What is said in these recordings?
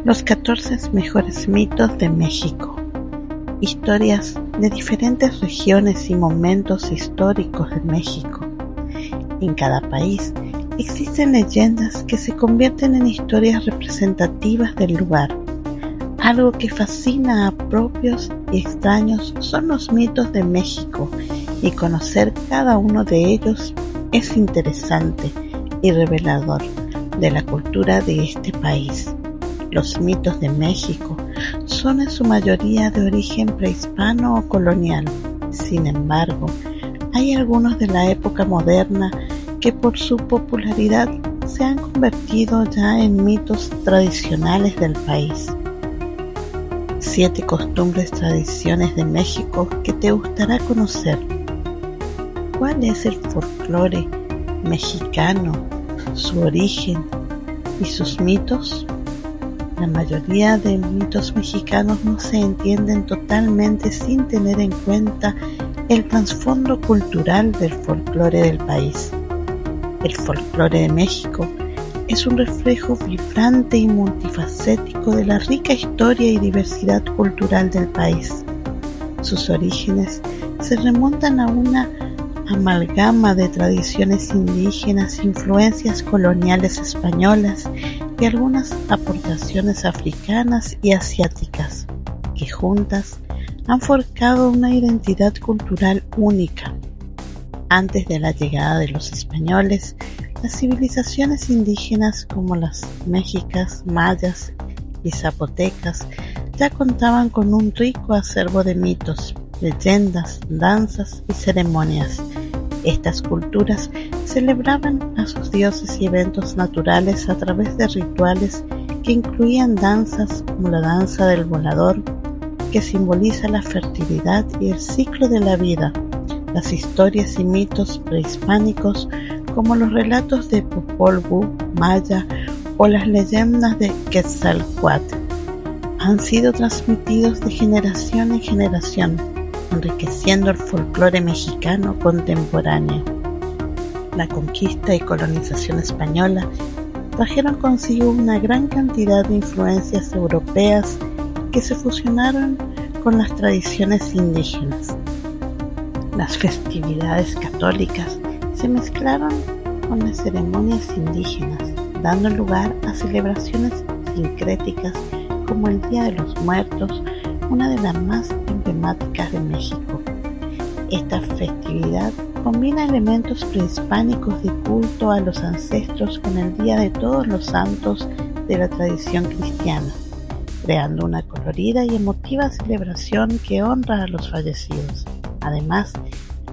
Los 14 mejores mitos de México. Historias de diferentes regiones y momentos históricos de México. En cada país existen leyendas que se convierten en historias representativas del lugar. Algo que fascina a propios y extraños son los mitos de México, y conocer cada uno de ellos es interesante y revelador de la cultura de este país. Los mitos de México son en su mayoría de origen prehispano o colonial. Sin embargo, hay algunos de la época moderna que por su popularidad se han convertido ya en mitos tradicionales del país. 7 costumbres, tradiciones de México que te gustará conocer. ¿Cuál es el folclore mexicano, su origen y sus mitos? La mayoría de mitos mexicanos no se entienden totalmente sin tener en cuenta el trasfondo cultural del folclore del país. El folclore de México es un reflejo vibrante y multifacético de la rica historia y diversidad cultural del país. Sus orígenes se remontan a una amalgama de tradiciones indígenas, influencias coloniales españolas y algunas aportaciones africanas y asiáticas, que juntas han forjado una identidad cultural única. Antes de la llegada de los españoles, las civilizaciones indígenas como las mexicas, mayas y zapotecas ya contaban con un rico acervo de mitos, leyendas, danzas y ceremonias. Estas culturas celebraban a sus dioses y eventos naturales a través de rituales que incluían danzas como la danza del volador, que simboliza la fertilidad y el ciclo de la vida, las historias y mitos prehispánicos como los relatos de Popol Vuh maya o las leyendas de Quetzalcóatl han sido transmitidos de generación en generación, enriqueciendo el folclore mexicano contemporáneo. La conquista y colonización española trajeron consigo una gran cantidad de influencias europeas que se fusionaron con las tradiciones indígenas. Las festividades católicas se mezclaron con las ceremonias indígenas, dando lugar a celebraciones sincréticas como el Día de los Muertos, una de las más emblemáticas de México. Esta festividad combina elementos prehispánicos de culto a los ancestros con el Día de Todos los Santos de la tradición cristiana, creando una colorida y emotiva celebración que honra a los fallecidos. Además,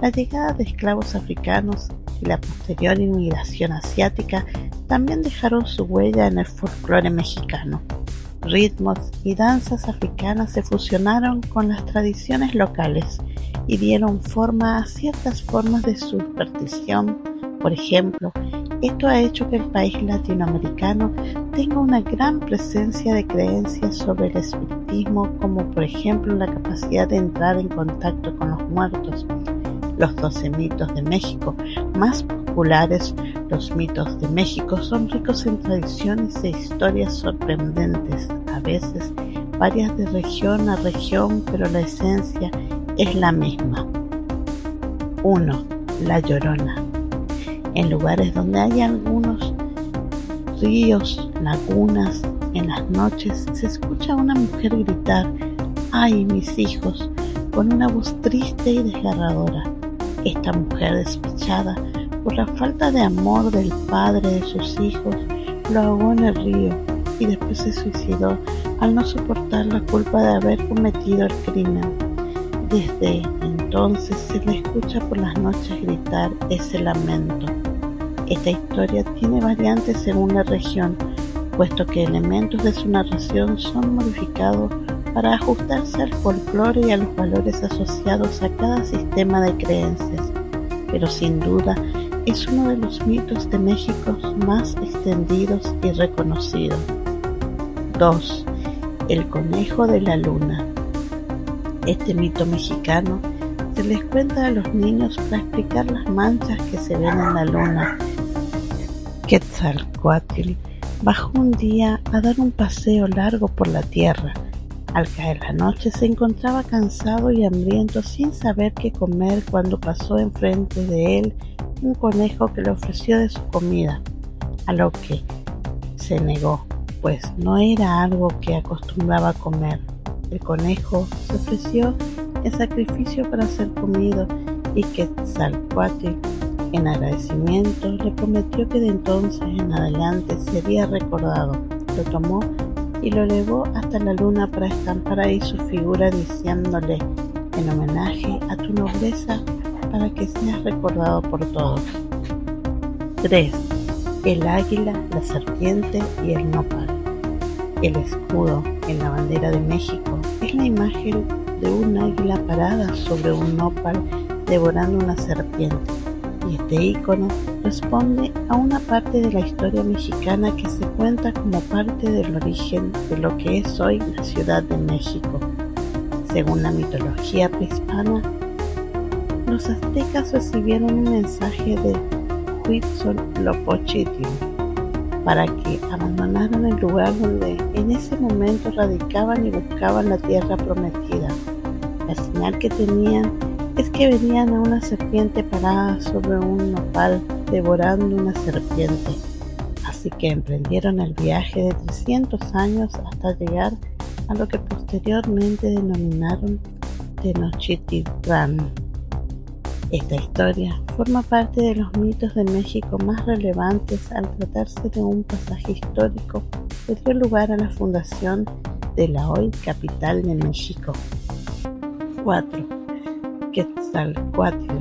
la llegada de esclavos africanos y la posterior inmigración asiática también dejaron su huella en el folclore mexicano. Ritmos y danzas africanas se fusionaron con las tradiciones locales y dieron forma a ciertas formas de superstición. Por ejemplo, esto ha hecho que el país latinoamericano tenga una gran presencia de creencias sobre el espiritismo, como por ejemplo la capacidad de entrar en contacto con los muertos. Los 12 mitos de México más populares. Los mitos de México son ricos en tradiciones e historias sorprendentes. A veces varias de región a región, pero la esencia es la misma. 1. La Llorona. En lugares donde hay algunos ríos, lagunas, en las noches se escucha a una mujer gritar: ¡ay, mis hijos!, con una voz triste y desgarradora. Esta mujer despechada por la falta de amor del padre de sus hijos lo ahogó en el río y después se suicidó al no soportar la culpa de haber cometido el crimen. Desde entonces se le escucha por las noches gritar ese lamento. Esta historia tiene variantes según la región, puesto que elementos de su narración son modificados para ajustarse al folclore y a los valores asociados a cada sistema de creencias, pero sin duda es uno de los mitos de México más extendidos y reconocidos. 2. El conejo de la luna. Este mito mexicano se les cuenta a los niños para explicar las manchas que se ven en la luna. Quetzalcóatl bajó un día a dar un paseo largo por la tierra. Al caer la noche se encontraba cansado y hambriento sin saber qué comer cuando pasó enfrente de él un conejo que le ofreció de su comida, a lo que se negó, pues no era algo que acostumbraba a comer. El conejo se ofreció en sacrificio para ser comido y Quetzalcóatl, en agradecimiento, le prometió que de entonces en adelante sería recordado. Lo tomó y lo elevó hasta la luna para estampar ahí su figura, diciéndole: en homenaje a tu nobleza, para que seas recordado por todos. 3. El águila, la serpiente y el nopal. El escudo en la bandera de México es la imagen de un águila parada sobre un nopal devorando una serpiente, y este ícono responde a una parte de la historia mexicana que se cuenta como parte del origen de lo que es hoy la Ciudad de México. Según la mitología prehispana, los aztecas recibieron un mensaje de Huitzilopochtli para que abandonaran el lugar donde en ese momento radicaban y buscaban la tierra prometida. La señal que tenían es que veían a una serpiente parada sobre un nopal devorando una serpiente. Así que emprendieron el viaje de 300 años hasta llegar a lo que posteriormente denominaron Tenochtitlán. Esta historia forma parte de los mitos de México más relevantes al tratarse de un pasaje histórico que dio lugar a la fundación de la hoy capital de México. 4. Quetzalcóatl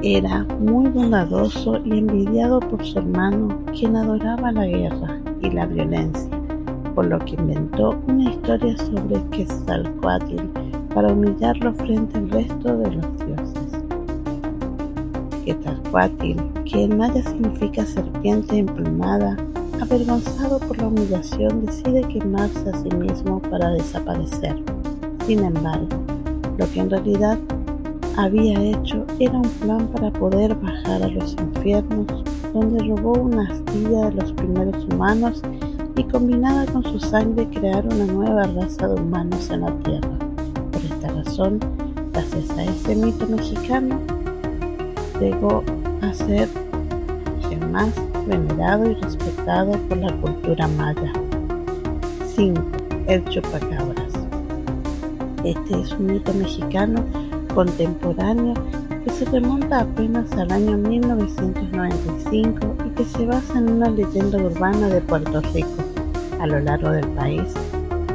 era muy bondadoso y envidiado por su hermano, quien adoraba la guerra y la violencia, por lo que inventó una historia sobre Quetzalcóatl para humillarlo frente al resto de los dioses. Quetzalcóatl, que en maya significa serpiente emplumada, avergonzado por la humillación, decide quemarse a sí mismo para desaparecer. Sin embargo, lo que en realidad había hecho era un plan para poder bajar a los infiernos, donde robó una astilla de los primeros humanos y combinada con su sangre crear una nueva raza de humanos en la tierra. Por esta razón, gracias a ese mito mexicano, llegó a ser el más venerado y respetado por la cultura maya. 5. El chupacabras. Este es un mito mexicano contemporáneo que se remonta apenas al año 1995 y que se basa en una leyenda urbana de Puerto Rico. A lo largo del país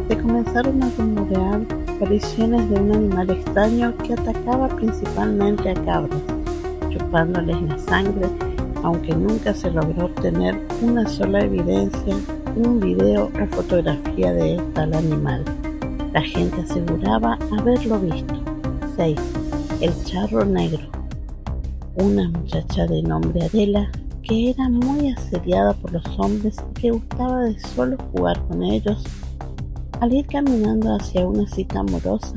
se comenzaron a rumorear apariciones de un animal extraño que atacaba principalmente a cabras, chupándoles la sangre, aunque nunca se logró obtener una sola evidencia, un video o fotografía de tal animal. La gente aseguraba haberlo visto. 6. El charro negro. Una muchacha de nombre Adela, que era muy asediada por los hombres y que gustaba de solo jugar con ellos. Al ir caminando hacia una cita amorosa,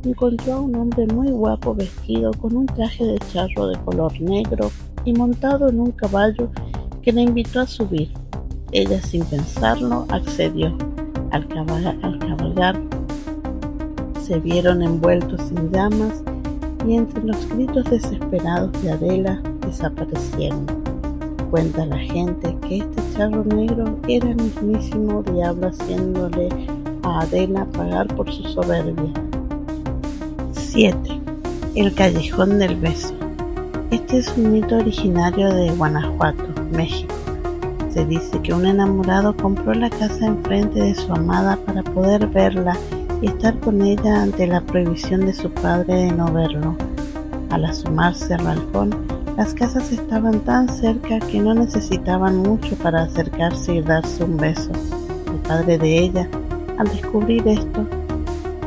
encontró a un hombre muy guapo vestido con un traje de charro de color negro y montado en un caballo que la invitó a subir. Ella, sin pensarlo, accedió. Al cabalgar, se vieron envueltos en llamas y entre los gritos desesperados de Adela desaparecieron. Cuenta la gente que este charro negro era el mismísimo diablo haciéndole a Adela pagar por su soberbia. 7. El callejón del beso. Este es un mito originario de Guanajuato, México. Se dice que un enamorado compró la casa enfrente de su amada para poder verla y estar con ella ante la prohibición de su padre de no verlo. Al asomarse al balcón, las casas estaban tan cerca que no necesitaban mucho para acercarse y darse un beso. El padre de ella, al descubrir esto,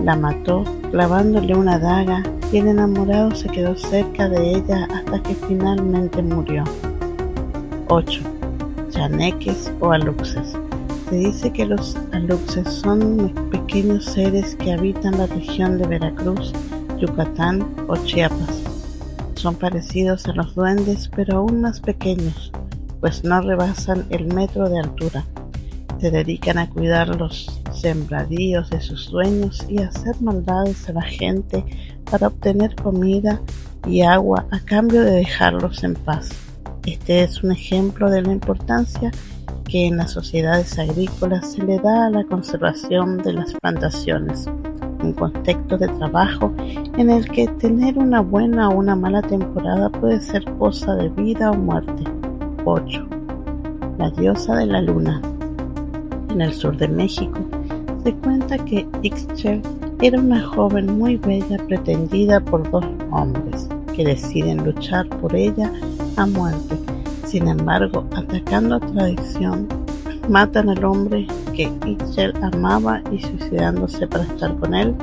la mató clavándole una daga y el enamorado se quedó cerca de ella hasta que finalmente murió. 8. Chaneques o aluxes. Se dice que los aluxes son pequeños seres que habitan la región de Veracruz, Yucatán o Chiapas. Son parecidos a los duendes, pero aún más pequeños. pues no rebasan el metro de altura. Se dedican a cuidar los sembradíos de sus dueños y a hacer maldades a la gente para obtener comida y agua a cambio de dejarlos en paz. Este es un ejemplo de la importancia que en las sociedades agrícolas se le da a la conservación de las plantaciones, un contexto de trabajo en el que tener una buena o una mala temporada puede ser cosa de vida o muerte. 8. La diosa de la luna. En el sur de México se cuenta que Ixchel era una joven muy bella pretendida por dos hombres que deciden luchar por ella a muerte. Sin embargo, atacando a traición, matan al hombre que Ixchel amaba y suicidándose para estar con él,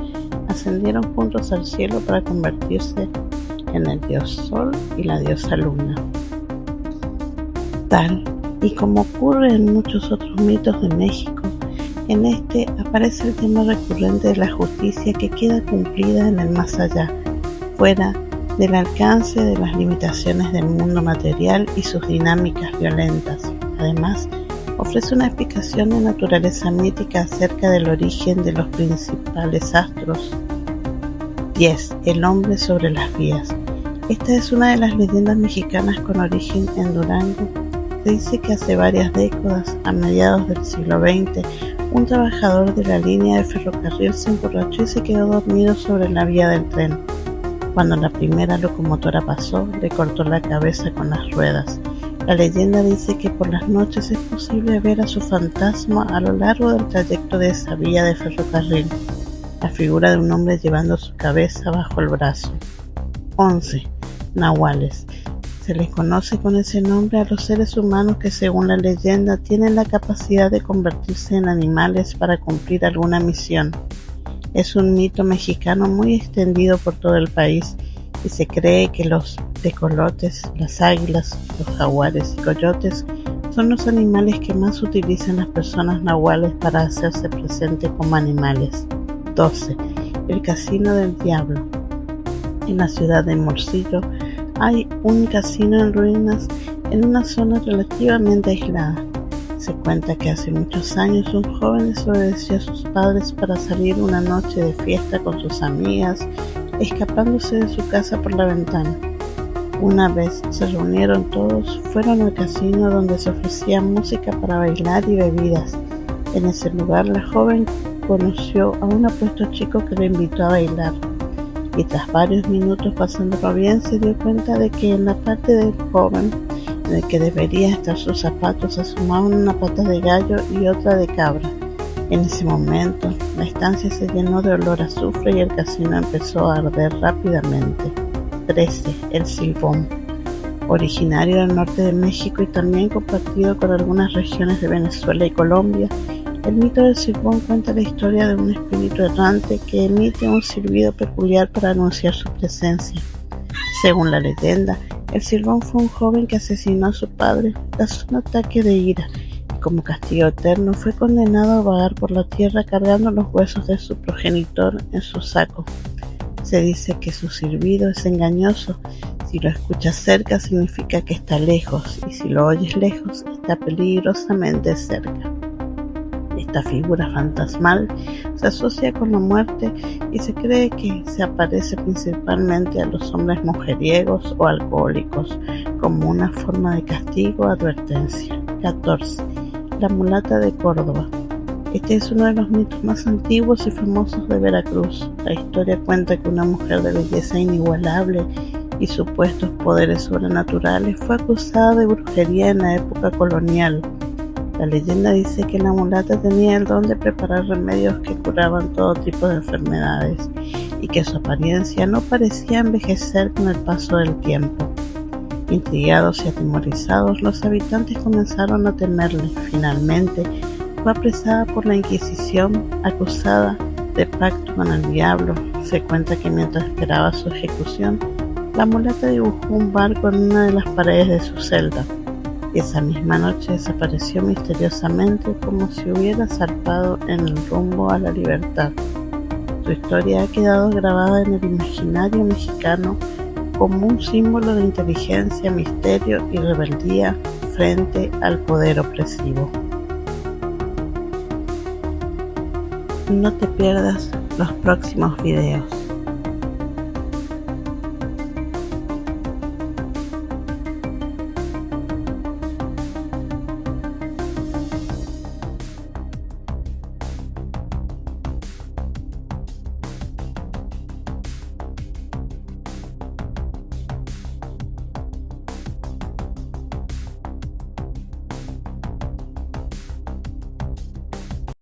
ascendieron juntos al cielo para convertirse en el dios Sol y la diosa Luna. Tal y como ocurre en muchos otros mitos de México, en este aparece el tema recurrente de la justicia que queda cumplida en el más allá, fuera del alcance de las limitaciones del mundo material y sus dinámicas violentas. Además, ofrece una explicación de naturaleza mítica acerca del origen de los principales astros. 10. El hombre sobre las vías. Esta es una de las leyendas mexicanas con origen en Durango. Se dice que hace varias décadas, a mediados del siglo XX, un trabajador de la línea de ferrocarril se emborrachó y se quedó dormido sobre la vía del tren. Cuando la primera locomotora pasó, le cortó la cabeza con las ruedas. La leyenda dice que por las noches es posible ver a su fantasma a lo largo del trayecto de esa vía de ferrocarril, la figura de un hombre llevando su cabeza bajo el brazo. 11. Nahuales. Se les conoce con ese nombre a los seres humanos que, según la leyenda, tienen la capacidad de convertirse en animales para cumplir alguna misión. Es un mito mexicano muy extendido por todo el país y se cree que los tecolotes, las águilas, los jaguares y coyotes son los animales que más utilizan las personas nahuales para hacerse presente como animales. 12. El Casino del Diablo. En la ciudad de Hermosillo hay un casino en ruinas en una zona relativamente aislada. Se cuenta que hace muchos años un joven desobedeció a sus padres para salir una noche de fiesta con sus amigas, escapándose de su casa por la ventana. Una vez se reunieron todos, fueron al casino donde se ofrecía música para bailar y bebidas. En ese lugar la joven conoció a un apuesto chico que le invitó a bailar. Y tras varios minutos pasándolo bien, se dio cuenta de que en la parte del joven en el que debería estar sus zapatos asomaban una pata de gallo y otra de cabra. En ese momento, la estancia se llenó de olor a azufre y el casino empezó a arder rápidamente. 13. El Silbón. Originario del norte de México y también compartido con algunas regiones de Venezuela y Colombia, el mito del Silbón cuenta la historia de un espíritu errante que emite un silbido peculiar para anunciar su presencia. Según la leyenda, el Silbón fue un joven que asesinó a su padre tras un ataque de ira y como castigo eterno fue condenado a vagar por la tierra cargando los huesos de su progenitor en su saco. Se dice que su silbido es engañoso. Si lo escuchas cerca significa que está lejos y si lo oyes lejos está peligrosamente cerca. Esta figura fantasmal se asocia con la muerte y se cree que se aparece principalmente a los hombres mujeriegos o alcohólicos como una forma de castigo o advertencia. 14. La mulata de Córdoba. Este es uno de los mitos más antiguos y famosos de Veracruz. La historia cuenta que una mujer de belleza inigualable y supuestos poderes sobrenaturales fue acusada de brujería en la época colonial. La leyenda dice que la mulata tenía el don de preparar remedios que curaban todo tipo de enfermedades y que su apariencia no parecía envejecer con el paso del tiempo. Intrigados y atemorizados, los habitantes comenzaron a temerle. Finalmente, fue apresada por la Inquisición, acusada de pacto con el diablo. Se cuenta que mientras esperaba su ejecución, la mulata dibujó un barco en una de las paredes de su celda. Y esa misma noche desapareció misteriosamente como si hubiera zarpado en el rumbo a la libertad. Su historia ha quedado grabada en el imaginario mexicano como un símbolo de inteligencia, misterio y rebeldía frente al poder opresivo. No te pierdas los próximos videos.